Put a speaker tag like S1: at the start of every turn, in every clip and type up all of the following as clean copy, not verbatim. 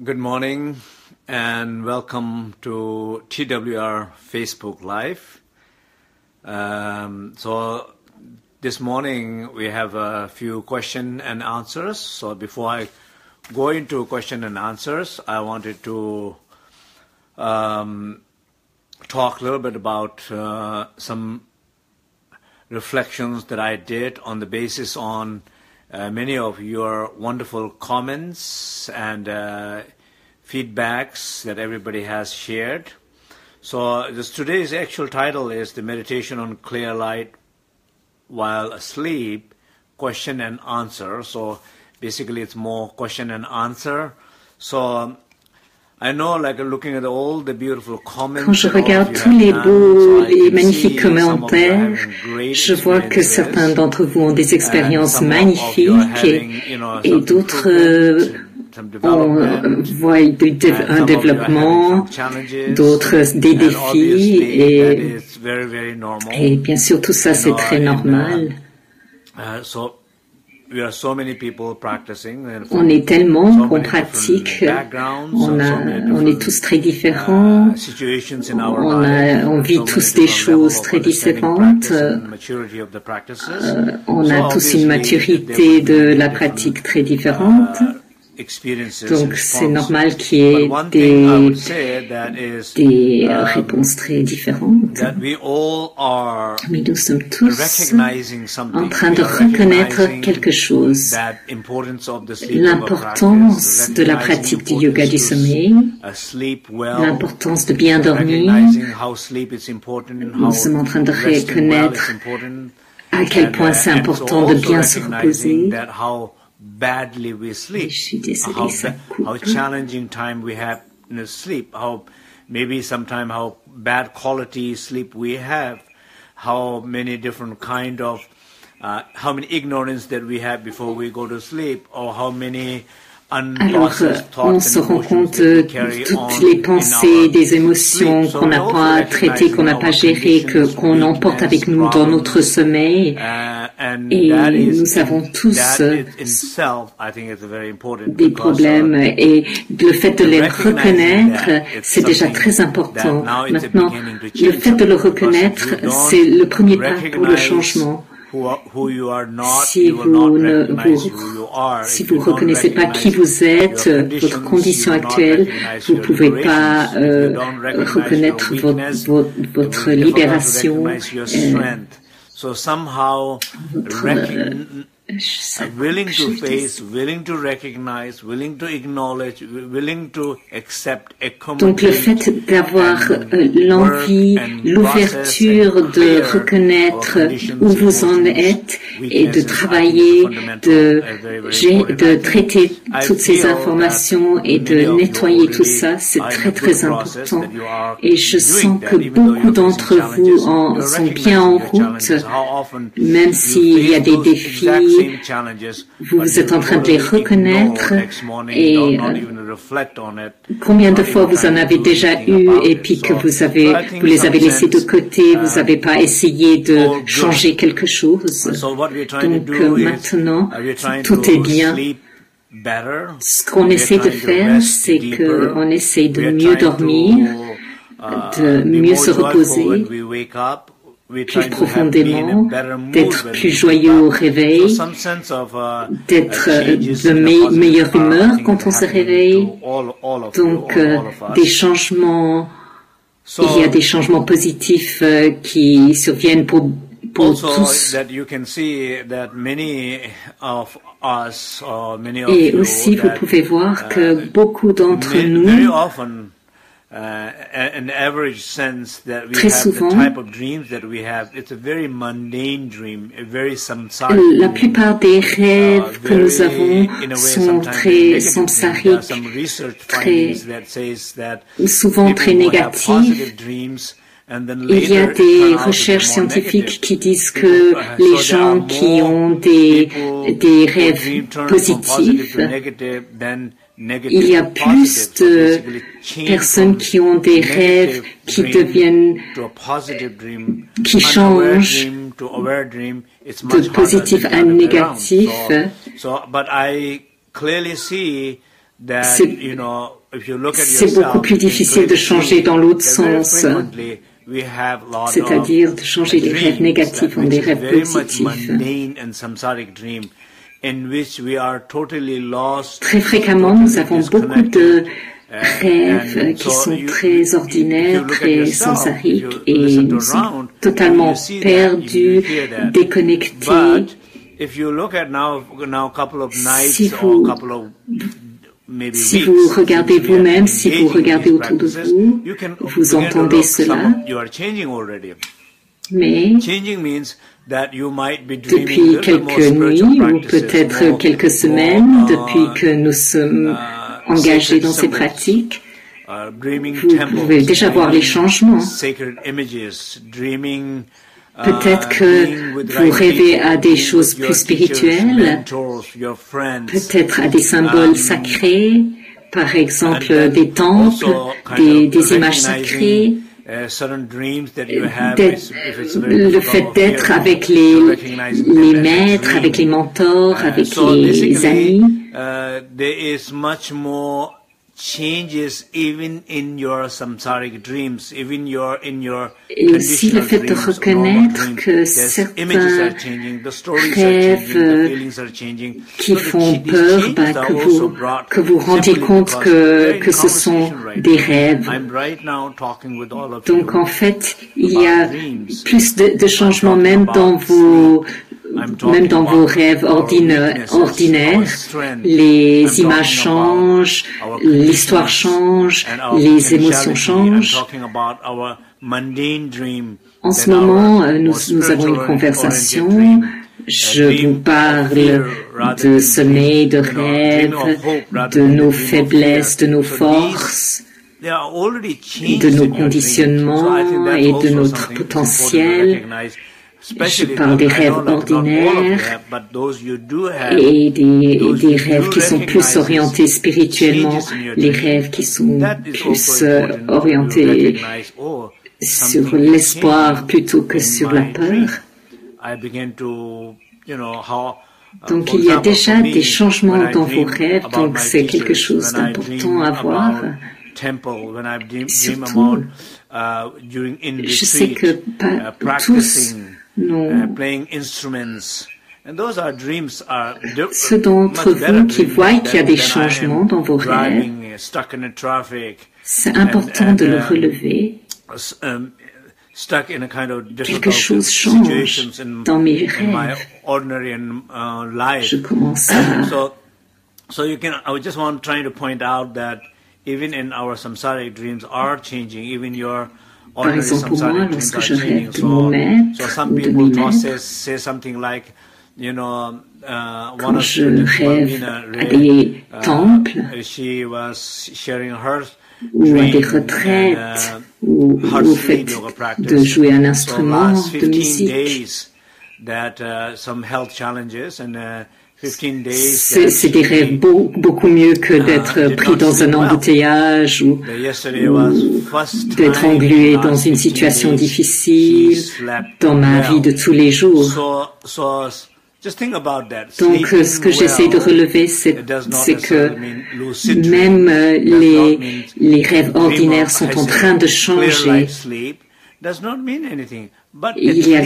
S1: Good morning and welcome to TWR Facebook Live. So this morning we have a few question and answers. So before I go into question and answers, I wanted to talk a little bit about some reflections that I did on the basis on many of your wonderful comments and feedbacks that everybody has shared. So today's actual title is the Meditation on Clear Light While Asleep, Question and Answer. So basically it's more question and answer. So I know, like looking at all the beautiful comments.
S2: Quand je regarde tous les beaux et magnifiques commentaires, je vois que certains d'entre vous ont des expériences magnifiques et d'autres voient un développement, d'autres des défis et bien sûr tout ça c'est très normal. On est tellement qu'on pratique, on est tous très différents, on vit tous des choses très différentes, on a tous une maturité de la pratique très différente. Donc c'est normal qu'il y ait des réponses très différentes. Mais nous sommes tous en train de reconnaître quelque chose. L'importance de la pratique du yoga du sommeil, l'importance de bien dormir. Nous sommes en train de reconnaître à quel point c'est important de bien se reposer.
S1: Badly we sleep, how challenging time we have in sleep, how maybe sometimes how bad quality sleep we have, how many different kind of, how many ignorance that we have before we go to sleep, or how many
S2: Alors, on se rend compte de toutes les pensées, des émotions qu'on n'a pas traitées, qu'on n'a pas gérées, qu'on emporte avec nous dans notre sommeil. Et nous avons tous des problèmes. Et le fait de les reconnaître, c'est déjà très important. Maintenant, le fait de le reconnaître, c'est le premier pas pour le changement. Si vous ne reconnaissez pas qui vous êtes, votre condition actuelle, vous ne pouvez pas reconnaître votre libération,
S1: willing to face, willing to recognize, willing to acknowledge, willing to accept,
S2: donc le fait d'avoir l'envie, l'ouverture de reconnaître où vous en êtes et de travailler, de traiter toutes ces informations et de nettoyer tout ça, c'est très très important. Et je sens que beaucoup d'entre vous sont bien en route, même s'il y a des défis. Vous êtes en train de les reconnaître et combien de fois vous en avez déjà eu et puis que vous les avez laissés de côté, vous n'avez pas essayé de changer quelque chose. Donc maintenant, tout est bien. Ce qu'on essaie de faire, c'est qu'on essaie de mieux dormir, de mieux se reposer, plus profondément, d'être plus joyeux au réveil, d'être de meilleure humeur quand on se réveille. Donc, des changements, il y a des changements positifs qui surviennent pour tous. Et aussi, vous pouvez voir que beaucoup d'entre nous, très souvent, la plupart des rêves que nous avons sont très samsariques, souvent très négatifs. Il y a des recherches scientifiques qui disent que les gens qui ont des rêves positifs, il y a plus de personnes qui ont des rêves qui changent de positif à négatif. c'est beaucoup plus difficile de changer dans l'autre sens, c'est-à-dire de changer les rêves négatifs en des rêves positifs. Très fréquemment, nous avons beaucoup de rêves qui sont très ordinaires, très sansariques, et nous sommes totalement perdus, déconnectés. Si vous regardez vous-même, si vous regardez autour de vous, vous entendez cela. Mais depuis quelques nuits ou peut-être quelques semaines, depuis que nous sommes engagés dans ces pratiques, vous pouvez déjà voir les changements. Peut-être que vous rêvez à des choses plus spirituelles, peut-être à des symboles sacrés, par exemple des temples, des images sacrées. Le fait d'être avec les maîtres, avec les mentors, avec les amis. Et aussi le fait de reconnaître que certains rêves qui font peur, que vous rendiez compte que ce sont des rêves. Donc en fait, il y a plus de changements même dans vos rêves ordinaires, les images changent, l'histoire change, les émotions changent. En ce moment, nous avons une conversation. Je vous parle de sommeil, de rêve, de nos faiblesses, de nos forces, de nos conditionnements et de notre potentiel. Je parle des rêves ordinaires et des rêves qui sont plus orientés spirituellement, les rêves qui sont plus orientés sur l'espoir plutôt que sur la peur. Donc il y a déjà des changements dans vos rêves, donc c'est quelque chose d'important à voir. Surtout, je sais que pas tous ceux d'entre vous qui voient qu'il y a des changements dans vos rêves, c'est important de le relever. Quelque chose change dans mes rêves. Je commence à... Par exemple, pour moi, lorsque je rêve de mon maître ou de mes maîtres, quand je rêve à des temples ou à des retraites ou au fait de jouer un instrument de musique, c'est des rêves beaucoup mieux que d'être pris dans un embouteillage ou d'être englué dans une situation difficile dans ma vie de tous les jours. Donc, ce que j'essaie de relever, c'est que même les rêves ordinaires sont en train de changer. Il y a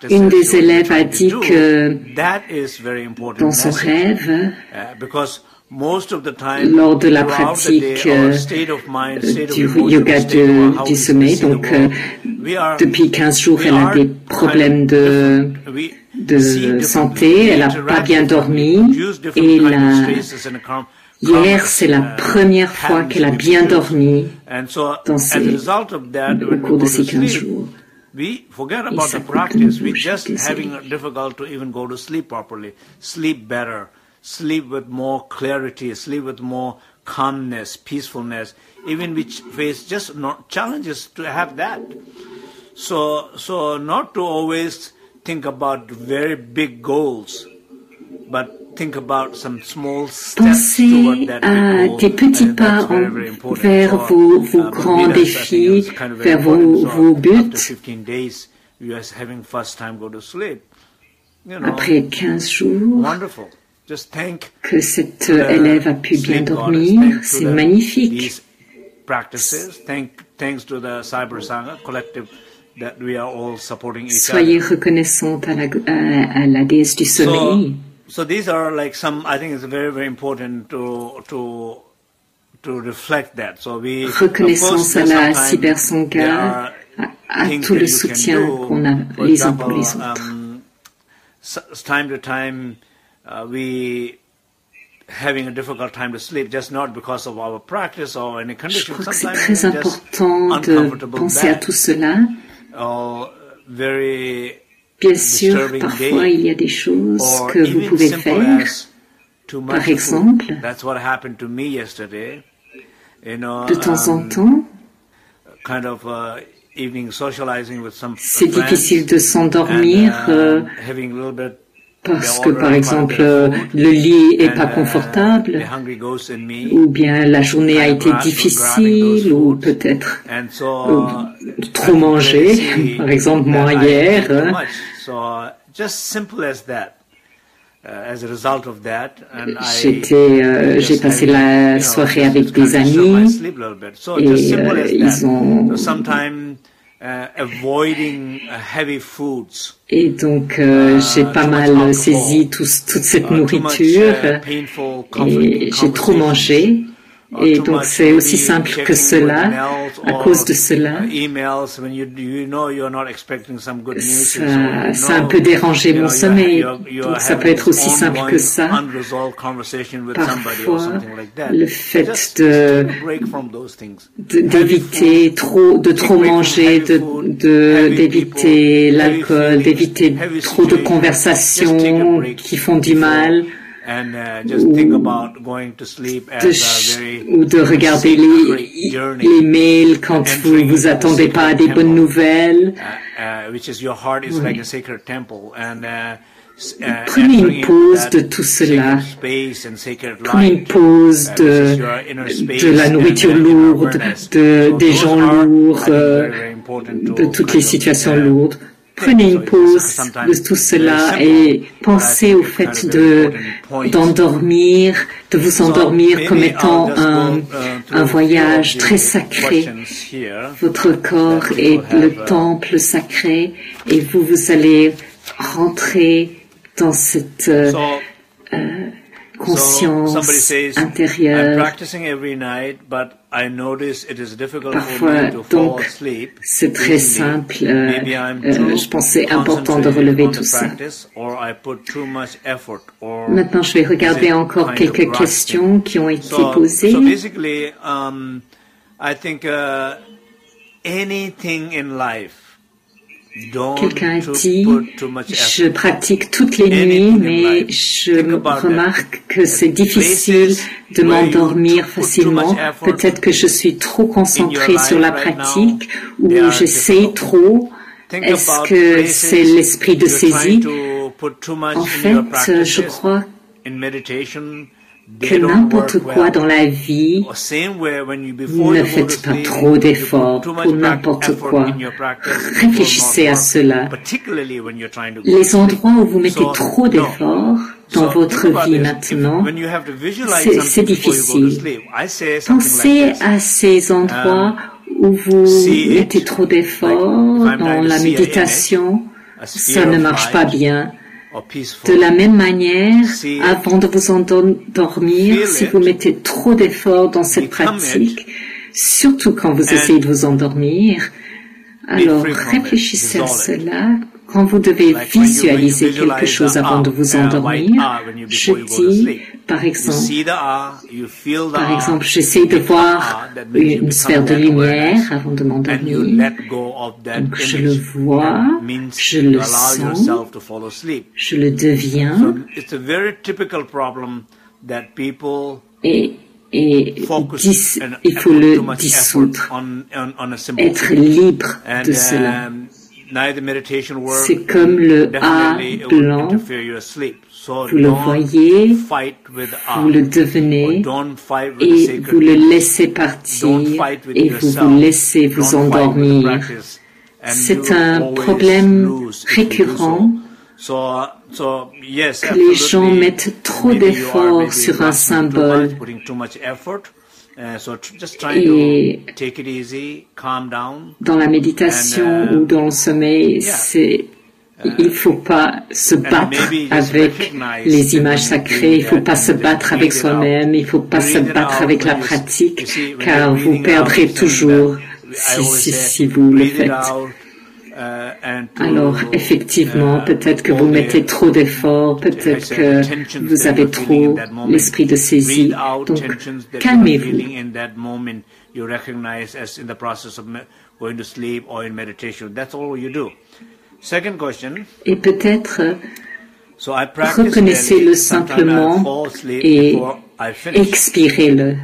S2: une des élèves a dit que dans son rêve, lors de la pratique du yoga du sommeil, donc depuis 15 jours, elle a des problèmes de santé, elle n'a pas bien dormi et hier, c'est la première fois qu'elle a bien dormi au cours de ces 15 jours.
S1: We forget about the practice. We just having difficult to even go to sleep properly, sleep better, sleep with more clarity, sleep with more calmness, peacefulness, even which face just not challenges to have that. So not to always think about very big goals, but think about some small steps toward that big goal.
S2: Pensez à des petits pas vers vos grands défis, vers vos buts. Après 15 jours, que cet élève a pu bien dormir. C'est magnifique. Soyez reconnaissante à la déesse du sommeil.
S1: So these are like some, I think it's very, very important to reflect that. So we,
S2: reconnaissance à la cybersangha, à tout le soutien qu'on a les uns pour les autres.
S1: Time to time, we having a difficult time to sleep, just not because of our practice or any condition.
S2: Je crois que c'est très important de penser à tout cela. Bien sûr, parfois il y a des choses que vous pouvez faire. Par exemple, de temps en temps, c'est difficile de s'endormir parce que, par exemple, le lit est pas confortable, ou bien la journée a été difficile, ou peut-être trop mangé. Par exemple, moi hier. J'ai passé la soirée avec des amis et ils ont et donc j'ai pas mal saisi toute cette nourriture et j'ai trop mangé. Et donc c'est aussi simple que cela, à cause de cela. Ça a un peu dérangé mon sommeil. Donc ça peut être aussi simple que ça. Parfois, le fait d'éviter de trop manger, d'éviter l'alcool, d'éviter trop de conversations qui font du mal. Ou de regarder les mails quand vous vous attendez pas à des bonnes nouvelles. Prenez une pause de tout cela. Prenez une pause de la nourriture lourde, des gens lourds, de toutes les situations lourdes. Prenez une pause de tout cela et pensez au fait d'endormir, de vous endormir comme étant un voyage très sacré. Votre corps est le temple sacré et vous allez rentrer dans cette conscience intérieure. Parfois, donc, c'est très simple. Je pense que c'est important de relever tout ça. Maintenant, je vais regarder encore quelques questions qui ont été posées. Quelqu'un dit, je pratique toutes les nuits, mais je remarque que c'est difficile de m'endormir facilement. Peut-être que je suis trop concentrée sur la pratique ou j'essaye trop. Est-ce que c'est l'esprit de saisie? En fait, je crois que n'importe quoi dans la vie, ne faites pas trop d'efforts pour n'importe quoi. Réfléchissez à cela. Les endroits où vous mettez trop d'efforts dans votre vie maintenant, c'est difficile. Pensez à ces endroits où vous mettez trop d'efforts dans la méditation. Ça ne marche pas bien. De la même manière, avant de vous endormir, si vous mettez trop d'efforts dans cette pratique, surtout quand vous essayez de vous endormir, alors réfléchissez à cela. Quand vous devez visualiser quelque chose avant de vous endormir, je dis, par exemple, j'essaie de voir une sphère de lumière avant de m'endormir. Donc je le vois, je le sens, je le deviens. Et il faut le dissoudre, être libre de cela. C'est comme le A blanc, vous le voyez, vous le devenez et vous le laissez partir et vous vous laissez vous endormir. C'est un problème récurrent que les gens mettent trop d'efforts sur un symbole. Et dans la méditation ou dans le sommeil, il ne faut pas se battre avec les images sacrées, il ne faut pas se battre avec soi-même, il ne faut pas se battre avec la pratique, car vous perdrez toujours si vous le faites. Alors, effectivement, peut-être que vous mettez trop d'efforts, peut-être que vous avez trop l'esprit de saisie. Donc, calmez-vous. Et peut-être reconnaissez-le simplement et expirez-le.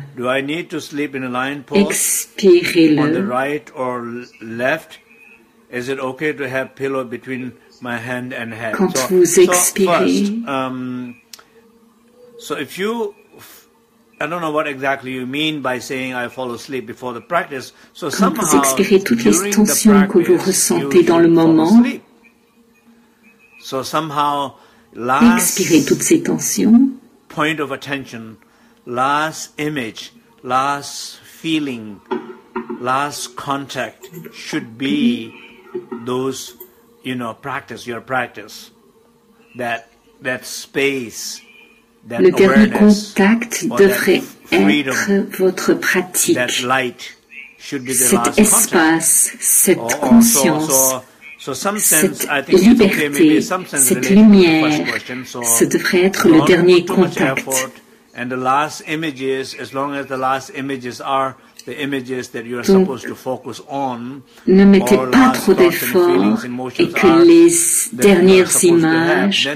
S2: Expirez-le.
S1: Is it okay to have pillow between my hand and head?
S2: Quand vous expirez,
S1: so if you, I don't know what exactly you mean by saying I fall asleep before the practice. So
S2: quand vous expirez toutes les tensions que vous ressentez dans le moment,
S1: so somehow
S2: expirez toutes ces tensions.
S1: Point of attention, last image, last feeling, last contact should be those, practice, your practice, that space, that
S2: le dernier
S1: awareness,
S2: contact devrait être votre pratique,
S1: that light should be the
S2: cet
S1: last
S2: espace, cette
S1: contact.
S2: conscience, cette liberté, cette lumière, ce devrait être le dernier contact.
S1: And the last images, as long as the last images are the images that you are
S2: Donc,
S1: supposed to focus on,
S2: ne mettez pas trop d'efforts et que les dernières images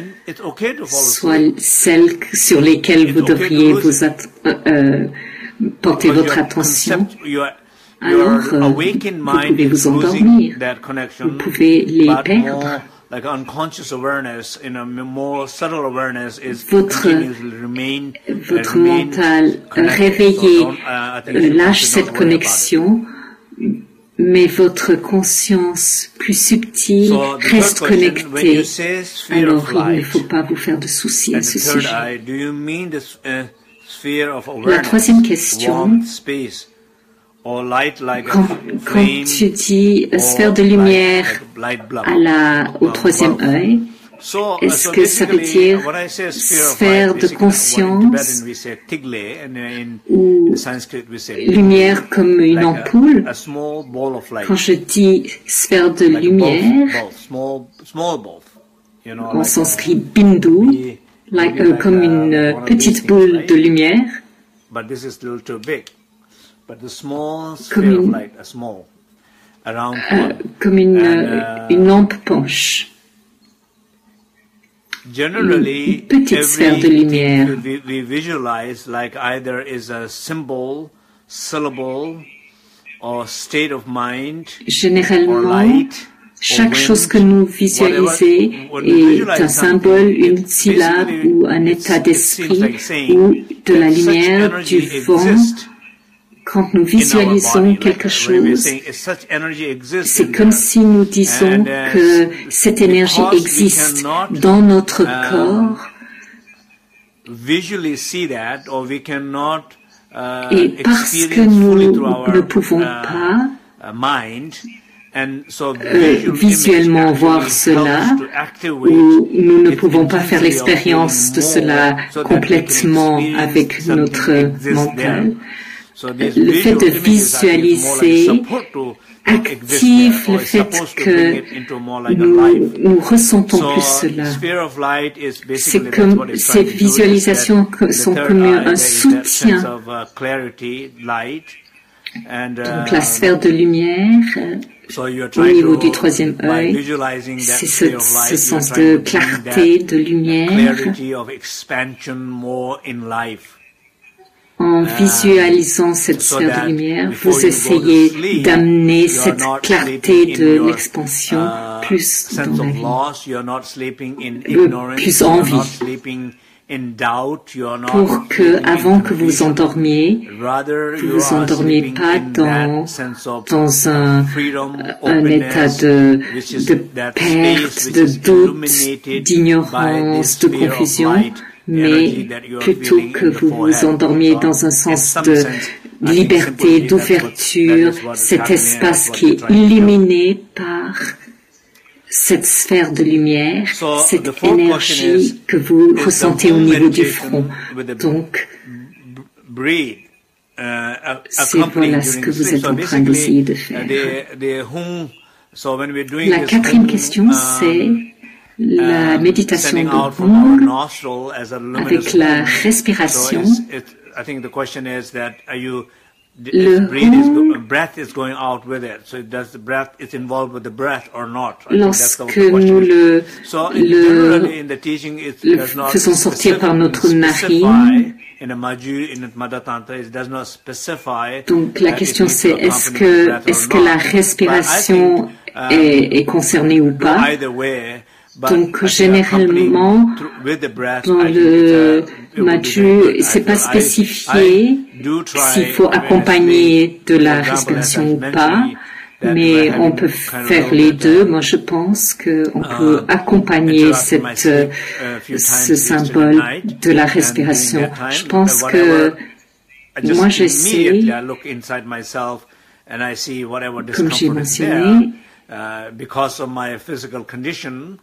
S2: soient celles sur lesquelles vous devriez vous porter votre attention. Alors, vous pouvez vous endormir, vous pouvez les perdre.
S1: Like unconscious awareness, more subtle awareness is
S2: votre mental réveillé lâche cette connexion, mais votre conscience plus subtile reste connectée. Alors, il ne faut pas vous faire de soucis à ce sujet. La troisième question. Quand tu dis sphère de lumière au troisième œil, est-ce que ça veut dire sphère de conscience ou lumière comme une ampoule? Quand je dis sphère de lumière, en sanskrit bindu, comme une petite boule de lumière, comme une lampe penche. Une petite sphère de lumière.
S1: We visualize like either is a symbol, syllable, or state of mind,
S2: généralement, chaque chose que nous visualisons est un symbole, une syllabe ou un état d'esprit ou de la lumière, du vent. Quand nous visualisons quelque chose, c'est comme si nous disons que cette énergie existe dans notre corps. Et parce que nous ne pouvons pas visuellement voir cela, ou nous ne pouvons pas faire l'expérience de cela complètement avec notre mental, le fait de visualiser active le fait que nous ressentons plus cela. C'est comme, ces visualisations sont comme un soutien. Donc la sphère de lumière, au niveau du troisième œil, c'est ce sens de clarté, de lumière. En visualisant cette sphère de lumière, vous essayez d'amener cette clarté de l'expansion plus dans la vie, plus en vie. pour que, avant que vous endormiez, vous vous endormiez pas dans un état de perte, de doute, d'ignorance, de confusion, mais plutôt que vous vous endormiez dans un sens de liberté, d'ouverture, cet espace qui est illuminé par cette sphère de lumière, cette énergie que vous ressentez au niveau du front. Donc, c'est voilà ce que vous êtes en train d'essayer de faire. La quatrième question, c'est la méditation de Hong avec la respiration. Le
S1: breath is going out with it. So does the breath is involved with the breath or not?
S2: Lorsque nous le faisons sortir par notre narine, donc la question c'est est-ce que la respiration est concernée ou pas? Donc généralement dans le Maju, c'est pas spécifié s'il faut accompagner de la respiration ou pas, mais on peut faire les deux. Moi, je pense qu'on peut accompagner ce symbole de la respiration. Je pense que moi, j'essaie, comme j'ai mentionné,
S1: because of my physical condition,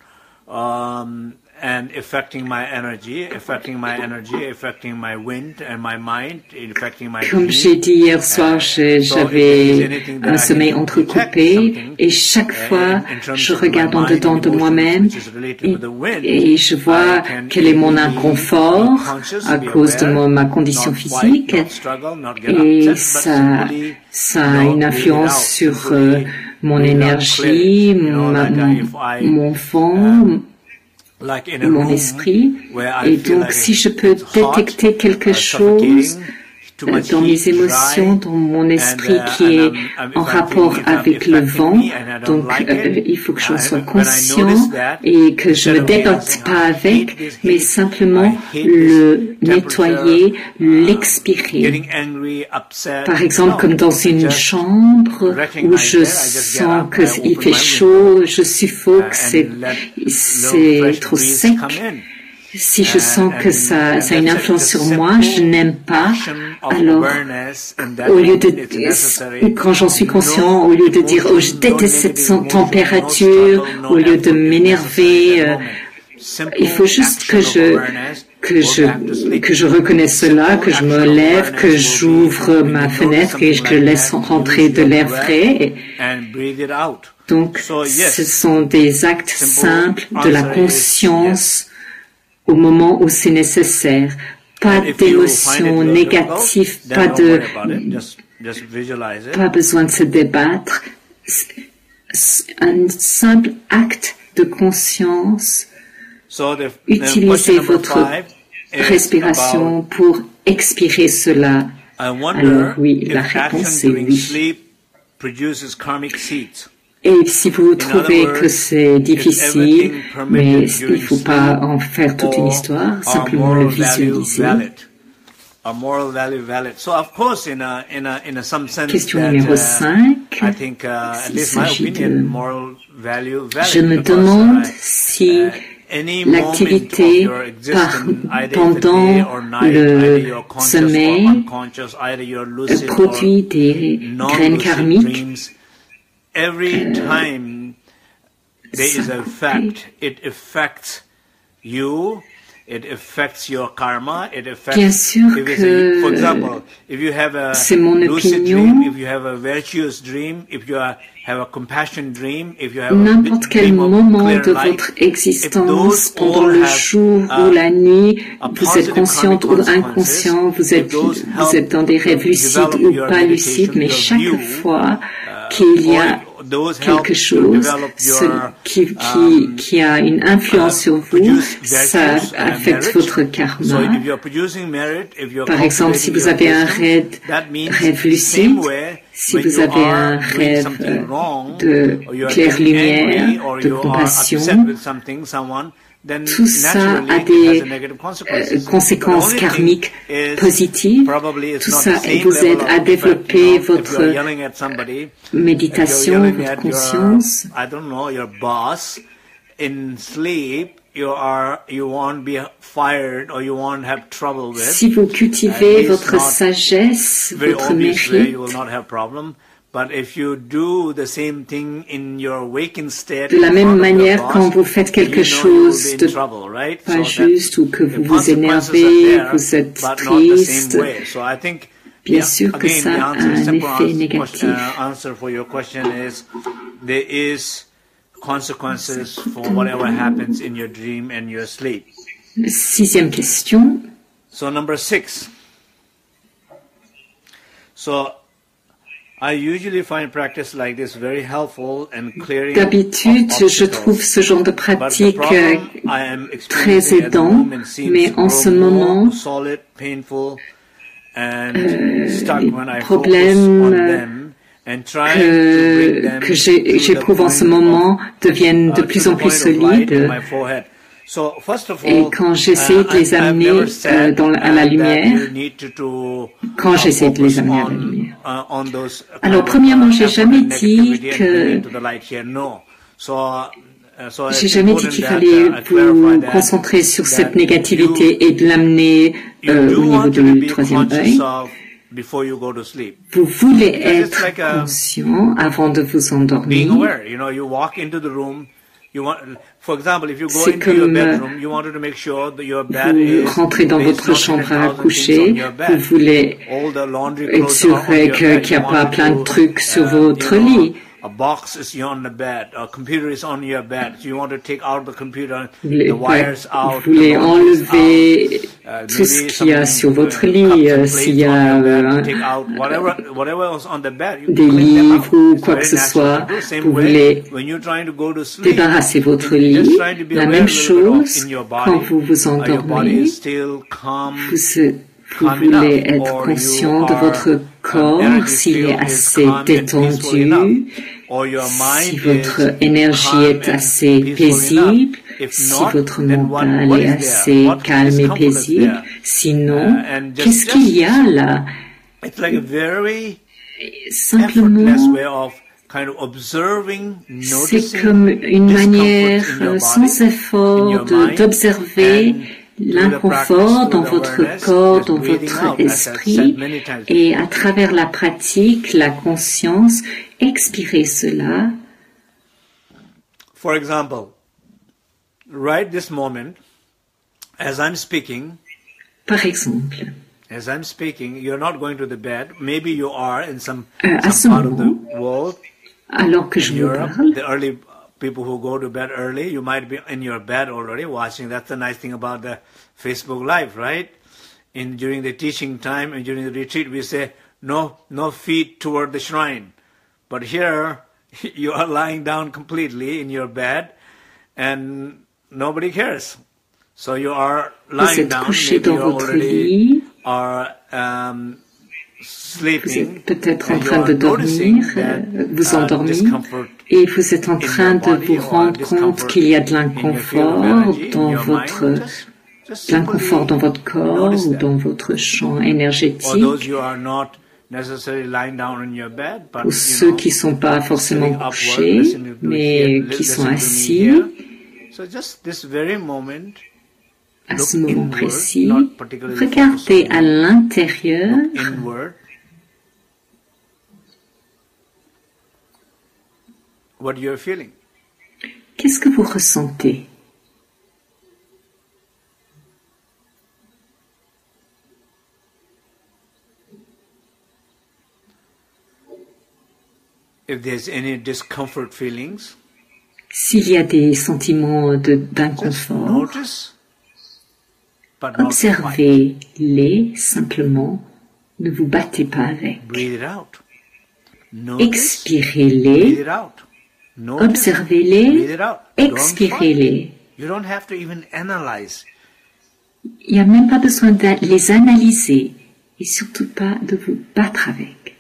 S1: and affecting my energy, affecting my wind and my mind, affecting my
S2: Comme j'ai dit hier soir, j'avais un sommeil entrecoupé et chaque fois je regarde en dedans de moi-même et je vois quel est mon inconfort à cause de ma condition physique et ça a une influence sur mon énergie, mon fond, mon esprit. Et donc, si je peux détecter quelque chose dans mes émotions, dans mon esprit qui est en rapport avec le vent, donc il faut que j'en sois conscient et que je me débatte pas avec, mais simplement le nettoyer, l'expirer. Par exemple, comme dans une chambre où je sens qu'il fait chaud, je suffoque, c'est trop sec. Si je sens que ça a une influence sur moi, je n'aime pas, alors au lieu de, quand j'en suis conscient, au lieu de dire oh je déteste cette température, au lieu de m'énerver, il faut juste que je reconnaisse cela, que je me lève, que j'ouvre ma fenêtre et que je laisse rentrer de l'air frais. Donc, ce sont des actes simples de la conscience au moment où c'est nécessaire. Pas d'émotions négatives, pas besoin de se débattre. Un simple acte de conscience. Utilisez votre respiration pour expirer cela. Alors oui, la réponse est oui. Et si vous trouvez que c'est difficile, mais il ne faut pas en faire toute une histoire, simplement le visualiser. Question numéro 5. Il s'agit de... Je me demande si l'activité pendant le sommeil produit des graines karmiques.
S1: Every time there is a fact, it affects you, it affects your karma, it affects...
S2: Bien sûr que
S1: for example, if you have a lucid dream, if you have a virtuous dream, if you have a compassion dream, if you have
S2: n'importe quel moment de votre existence, pendant le jour ou la nuit, vous êtes consciente ou inconscient, vous êtes dans des rêves lucides ou pas lucides, mais chaque fois qu'il y a quelque chose qui a une influence sur vous, ça affecte votre karma. Par exemple, si vous avez un rêve lucide, si vous avez un rêve de claire lumière, de compassion, tout ça a des conséquences karmiques positives. Tout ça vous aide à développer votre méditation, votre conscience.
S1: I don't know, your boss in sleep, you won't be fired or you won't have trouble with.
S2: Si vous cultivez votre sagesse, votre mérite,
S1: you will not have problem. But if you do the same thing in your waking state,
S2: de la même manière, quand vous faites quelque chose de pas juste ou que vous vous énervez, vous êtes triste, bien sûr que ça a un effet négatif.
S1: Answer for your question is there is consequences for whatever happens in your dream and your sleep.
S2: Sixième question.
S1: So number 6. So I usually find practice like this very helpful and clearing.
S2: D'habitude, je trouve ce genre de pratique très aidant, mais en ce moment, les problèmes que j'éprouve en ce moment deviennent de plus en plus solides. Et quand j'essaie de les amener à la lumière, alors premièrement, j'ai jamais dit qu'il fallait vous concentrer sur cette négativité et de l'amener au niveau du troisième œil. Vous voulez être conscient avant de vous endormir. C'est comme vous rentrez dans votre chambre à coucher, vous voulez être sûr qu'il n'y a pas plein de trucs sur votre lit.
S1: A box is on the bed, a computer is on your bed. So you want to take out the computer,
S2: the wires out. Vous voulez enlever tout ce qu'il y a sur votre lit, s'il y a des livres ou quoi que ce soit. Vous voulez débarrasser votre lit. La même chose quand vous vous endormez. Vous voulez être conscient de votre corps, s'il est assez détendu, si votre énergie est assez paisible, si votre mental est assez calme et paisible. Sinon, qu'est-ce qu'il y a là? Simplement, c'est comme une manière sans effort d'observer l'inconfort dans votre corps, dans votre esprit, et à travers la pratique, la conscience, expirez cela.
S1: For example, right this moment, as I'm speaking,
S2: par exemple,
S1: as I'm speaking, you're not going to the bed. Maybe you are in some
S2: part
S1: of the world.
S2: Alors que je vous parle,
S1: the early people who go to bed early, you might be in your bed already watching. That's the nice thing about the Facebook Live, right? During the teaching time and during the retreat, we say, no feet toward the shrine. But here, you are lying down completely in your bed and nobody cares. So you are lying down, maybe you already are sleeping.
S2: Vous êtes peut-être en train de dormir, vous endormir, et vous êtes en train de vous rendre compte qu'il y a de l'inconfort dans votre corps ou dans votre champ énergétique. Pour ceux qui ne sont pas forcément couchés, mais qui sont assis, à ce moment précis, regardez à l'intérieur.
S1: What you're feeling.
S2: Qu'est-ce que vous ressentez?
S1: If there's any discomfort feelings,
S2: s'il y a des sentiments d'inconfort, observez-les simplement, ne vous battez pas avec. Expirez-les. Observez-les, expirez-les. Il n'y a même pas besoin de les analyser et surtout pas de vous battre avec.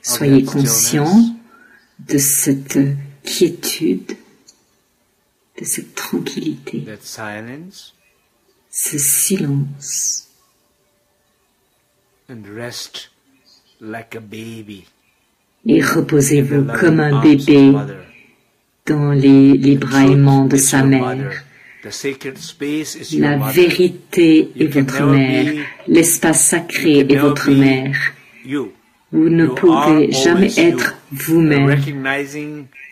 S2: Soyez conscient de cette quiétude, de cette tranquillité, ce silence. Et reposez-vous comme un bébé dans les bras aimants de sa mère. La vérité est votre mère, l'espace sacré est votre mère. Vous ne pouvez jamais être vous-même.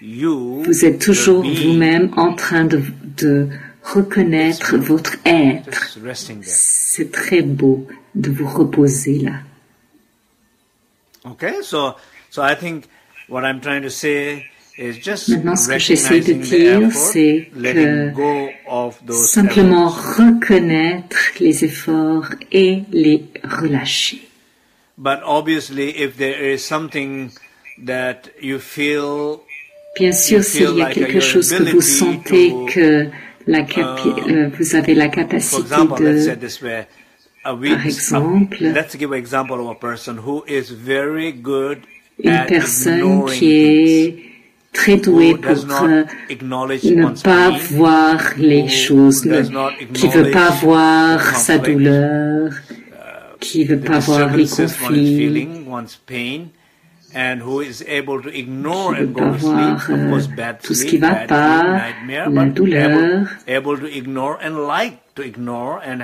S2: Vous êtes toujours vous-même en train de reconnaître votre être. C'est très beau de vous reposer là.
S1: Okay, so I think what I'm trying to say is just
S2: Maintenant, ce que j'essaie de dire, c'est que simplement reconnaître les efforts et les relâcher.
S1: But obviously, if there is something that you feel,
S2: bien sûr, s'il y a quelque chose que vous sentez que vous avez la capacité de, par exemple, une personne qui est très douée pour ne pas voir les choses, qui ne veut pas voir sa douleur, qui ne veut pas voir les conflits,
S1: and who is able to ignore
S2: and
S1: go to sleep, of course, bad
S2: tout
S1: sleep,
S2: ce qui va
S1: bad
S2: pas,
S1: dream, nightmare,
S2: la
S1: but
S2: douleur,
S1: able to ignore and like to ignore and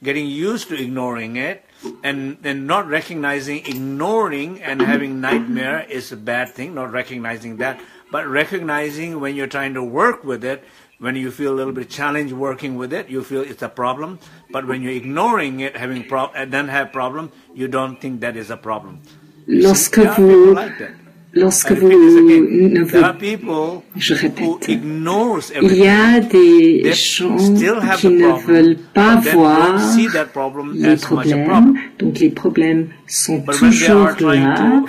S1: getting used to ignoring it and not recognizing ignoring and having nightmare is a bad thing, not recognizing that, but recognizing when you're trying to work with it, when you feel a little bit challenged working with it, you feel it's a problem, but when you're ignoring it, and then have problem, you don't think that is a problem.
S2: Lorsque vous ne vous... Je répète, il y a des gens qui ne veulent pas voir les problèmes, donc les problèmes sont toujours là,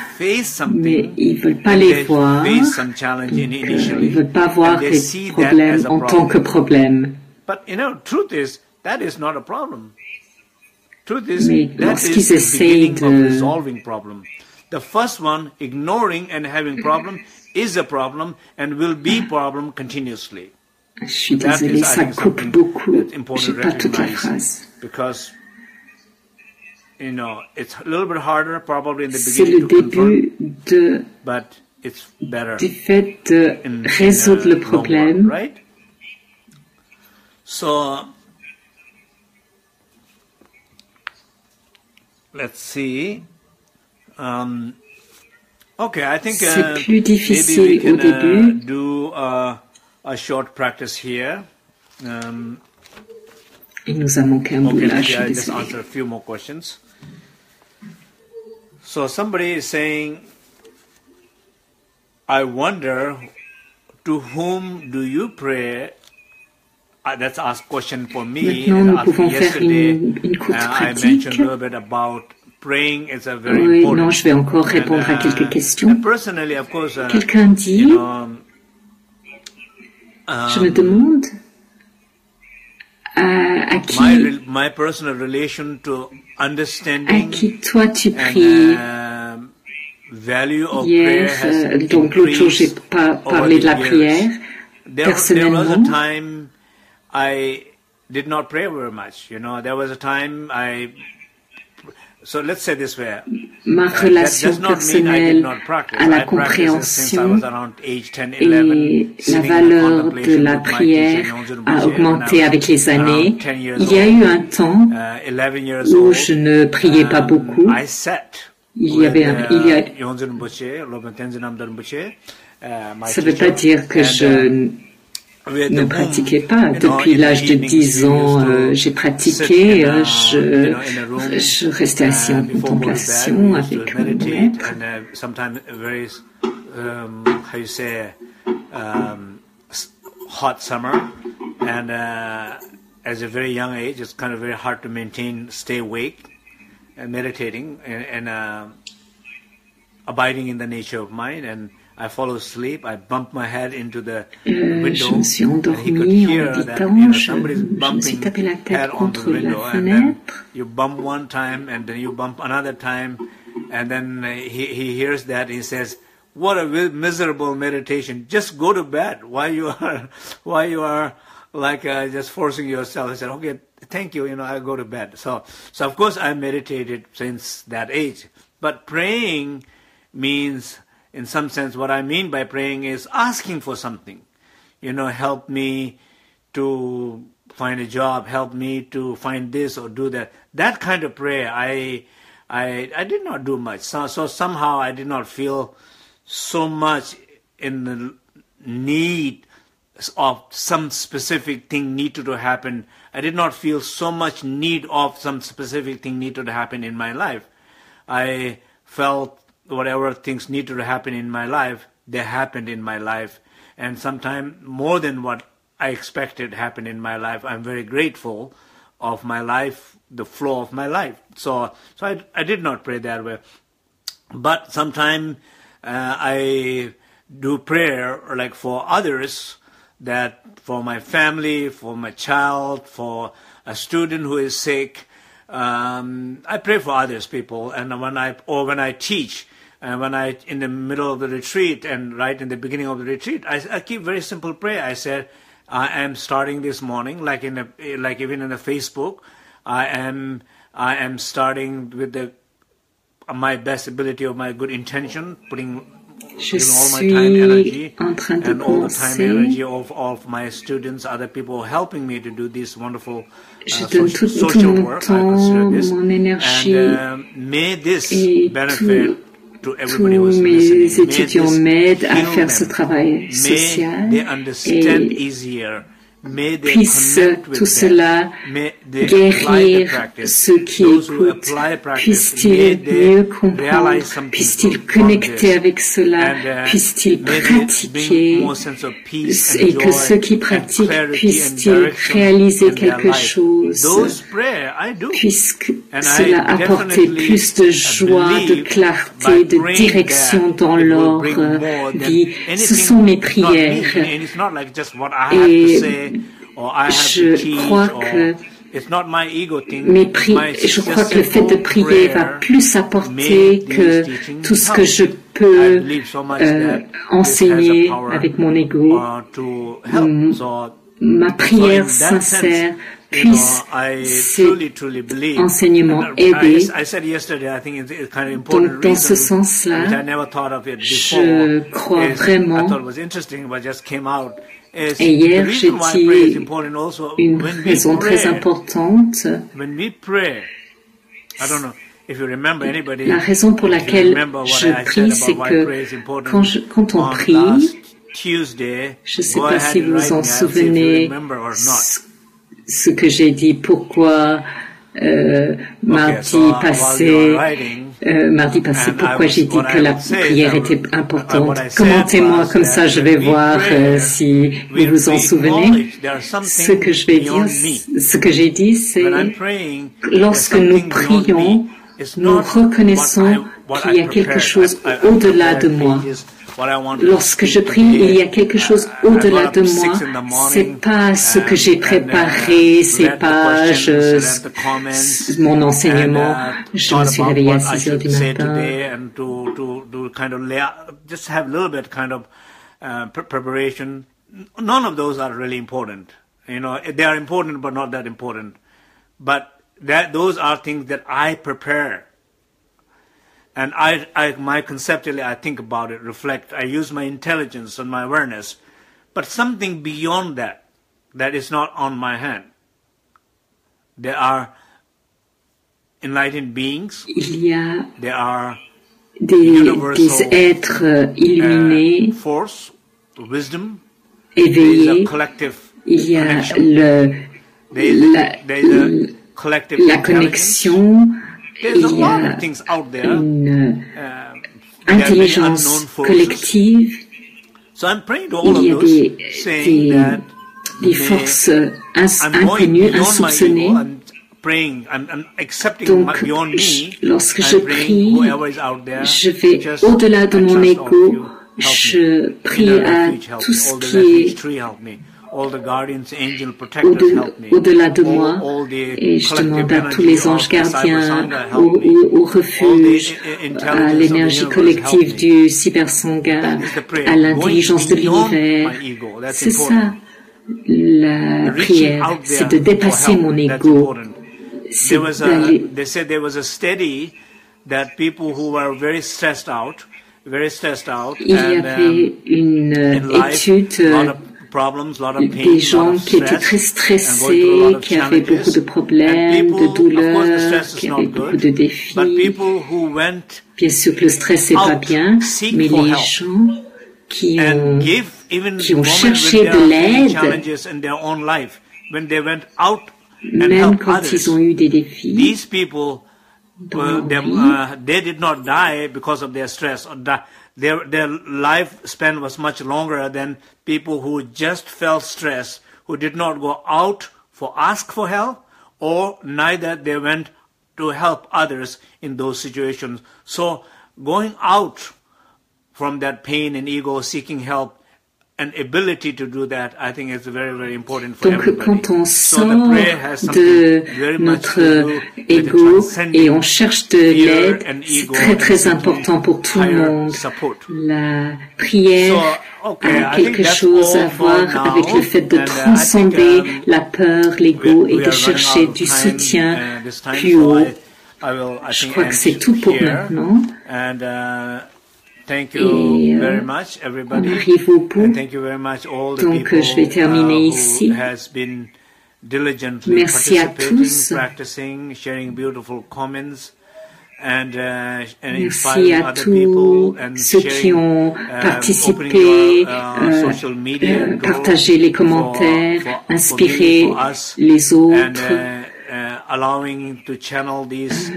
S2: mais ils ne veulent pas les voir, donc ils ne veulent pas voir les problèmes en tant que problème. Mais lorsqu'ils essayent de...
S1: The first one, ignoring and having problem, is a problem and will be problem continuously.
S2: Je suis désolée, ça coupe beaucoup. Je n'ai pas toute la phrase.
S1: Because, you know, it's a little bit harder probably in the
S2: C'est
S1: beginning
S2: le début
S1: but it's better
S2: du fait de résoudre le problème.
S1: Run, right? So, let's see. Okay, I think
S2: c'est plus difficile au début.
S1: Do a short practice here.
S2: Il nous a manqué un bout là, je suis
S1: just answer a few more questions. So somebody is saying, I wonder, to whom do you pray? That's a question for me.
S2: Maintenant, nous pouvons faire une courte pratique.
S1: I mentioned a little bit about praying is a very
S2: oui,
S1: important.
S2: non, je vais encore répondre à quelques questions.
S1: Personally, of course,
S2: quelqu'un dit, je me demande à qui,
S1: my personal relation to understanding
S2: à qui toi tu pries.
S1: Value of
S2: Hier, donc l'autre jour, j'ai pas parlé de la prière. Personnellement,
S1: there was a time I did not pray very much. You know, there was a time So let's say this way.
S2: Ma relation personnelle à la compréhension et la valeur de la prière a augmenté avec les années. Il y a eu un temps où je ne priais pas beaucoup. Ça ne veut pas dire que je ne pratiquais pas. Depuis l'âge de 10 ans, j'ai pratiqué. Je restais assis en contemplation avec mon maître.
S1: Hot summer, and as a very young age, it's kind of very hard to stay awake and meditating and abiding in the nature of mind. And I fall asleep. I bump my head into the window.
S2: Je me suis endormie en méditant. Je me suis tapé la tête contre la fenêtre.
S1: You bump one time and then you bump another time, And then he hears that, he says, "What a miserable meditation! Just go to bed. Why you are like just forcing yourself?" I said, "Okay, thank you. I'll go to bed." So of course I meditated since that age. But praying means, in some sense, what I mean by praying is asking for something. Help me to find a job, help me to find this or do that. That kind of prayer, I did not do much. So somehow I did not feel so much in the need of some specific thing needed to happen. I did not feel so much need of some specific thing needed to happen in my life. I felt whatever things needed to happen in my life, they happened in my life. And sometimes more than what I expected happened in my life. I'm very grateful of my life, the flow of my life. So I did not pray that way. But sometimes I do prayer like for others, that for my family, for my child, for a student who is sick. I pray for others, people, and when I teach, and when I in the middle of the retreat and right in the beginning of the retreat, I keep very simple prayer. I said, I am starting this morning, like even in the Facebook, I am starting with my best ability of my good intention, putting all my time, energy, and all the time, energy of my students, other people helping me to do this wonderful social work. I consider this, and may this benefit to everybody who is listening.
S2: Tous mes étudiants m'aident à faire ce travail social et puisse tout cela guérir ceux qui écoutent, puissent-ils mieux comprendre, puissent-ils connecter avec cela, puissent-ils pratiquer, et que ceux qui pratiquent puissent-ils réaliser quelque chose, puisque cela apporte plus de joie, de clarté, de direction dans leur vie. Ce sont mes prières. Et je crois que je crois que le fait de prier va plus apporter que tout ce que je peux enseigner avec mon ego. Ma prière sincère puisse cet enseignement aider. Donc, dans ce sens-là, je crois vraiment. Et hier, j'ai dit une raison très importante. La raison pour laquelle je prie, c'est que quand on prie, je ne sais pas si vous vous en souvenez ce que j'ai dit, pourquoi mardi passé, pourquoi j'ai dit que la prière était importante. Commentez-moi, comme ça je vais voir si vous vous en souvenez. Ce que je vais dire, ce que j'ai dit, c'est lorsque nous prions, nous reconnaissons qu'il y a quelque chose au-delà de moi. Lorsque je prie, il y a quelque chose au-delà de moi. C'est pas ce que j'ai préparé, c'est pas mon enseignement. Je me suis réveillée à 6 heures du matin.
S1: Preparation. None of those are really important. They are important, but not that important. But those are things that I prepare. And conceptually, I think about it, reflect, I use my intelligence and my awareness, but something beyond that is not on my hand. There are enlightened beings.
S2: Il y a
S1: there are
S2: des êtres illuminés,
S1: force, wisdom,
S2: éveillés. Il y a la connexion. Il y a une intelligence collective, il y a des forces inconnues, insoupçonnées. Donc, lorsque je prie, je vais au-delà de mon ego, je prie à tout ce qui est au-delà de moi, et je demande à tous les anges gardiens, au refuge, à l'énergie collective du cybersangha, à l'intelligence de l'univers. C'est ça, la prière, c'est de dépasser mon ego. C'est d'aller... Il y avait une étude des gens qui étaient très stressés, qui avaient beaucoup de problèmes, de douleurs, qui avaient beaucoup de défis. Bien sûr que le stress n'est pas bien, mais les gens qui ont cherché de l'aide, même quand ils ont eu des défis,
S1: they did not die because of their stress. Their lifespan was much longer than people who just felt stress, who did not go out for ask for help, or neither they went to help others in those situations. So going out from that pain and ego, seeking help, and ability to do that, I think is very, very important for everybody.
S2: Donc, quand on sort de notre ego et on cherche de l'aide, c'est très, très important pour tout le monde. La prière a quelque chose à voir avec le fait de transcender la peur, l'ego et de chercher du soutien plus haut. Je crois que c'est tout pour maintenant.
S1: Thank you very much, everybody.
S2: On arrive au bout.
S1: And thank you very much all the
S2: Donc,
S1: people
S2: je vais terminer ici.
S1: who has been diligently
S2: Merci à tous.
S1: Practicing, sharing beautiful comments, and
S2: merci à tous ceux qui ont participé, partagé les commentaires, inspiré les autres.
S1: Allowing to channel these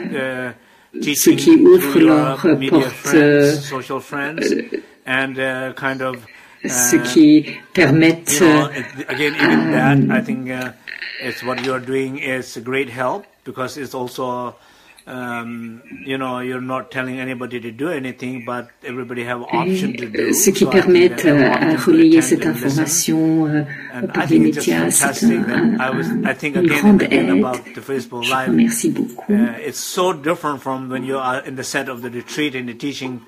S2: ceux qui ouvrent leurs portes, ceux qui permettent
S1: again, even that, I think it's what you're doing is a great help, because it's also you're not telling anybody to do anything, but everybody have option to do.
S2: Ce qui permettent à relayer cette information par les médias, c'est une grande aide. Je vous remercie beaucoup.
S1: It's so different from when you are in the set of the retreat and the teaching,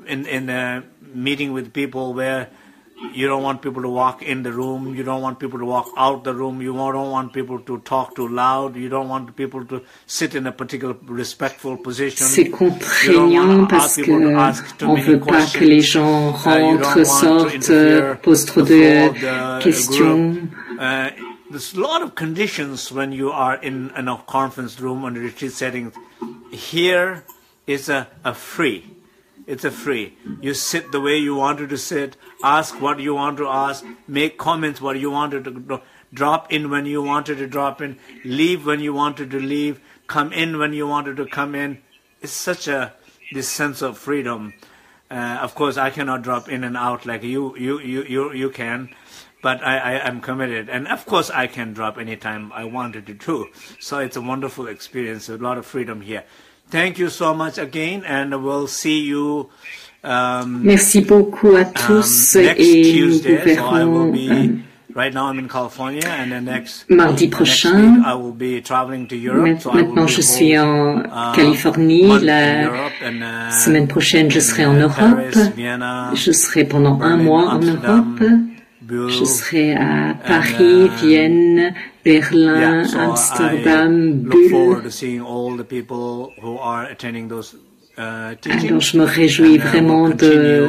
S1: in the meeting with people where you don't want people to walk in the room, you don't want people to walk out the room, you don't want people to talk too loud, you don't want people to sit in a particular respectful position.
S2: C'est contraignant parce que on veut pas que les gens rentrent, sortent, posent trop de questions.
S1: There's a lot of conditions when you are in a conference room or a retreat setting. Here is a free. It's a free. You sit the way you wanted to sit, ask what you want to ask, make comments what you wanted to do, drop in when you wanted to drop in, leave when you wanted to leave, come in when you wanted to come in. It's such this sense of freedom. Of course, I cannot drop in and out like you can, but I'm committed. And of course, I can drop anytime I wanted to do. So it's a wonderful experience, a lot of freedom here. Thank you so much again, and we'll see you.
S2: Merci beaucoup à tous et nous vous verrons
S1: right now I'm in California, and then
S2: mardi prochain.
S1: Next week I will be traveling to Europe,
S2: Maintenant, je suis en Californie. La semaine prochaine, je serai en Europe. Je serai pendant un mois en Europe. Je serai à Paris, Vienne, Berlin, Amsterdam, Bulle. Alors je me réjouis vraiment de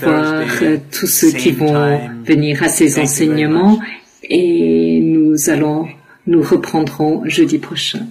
S2: voir tous ceux qui vont venir à ces enseignements, et nous reprendrons jeudi prochain.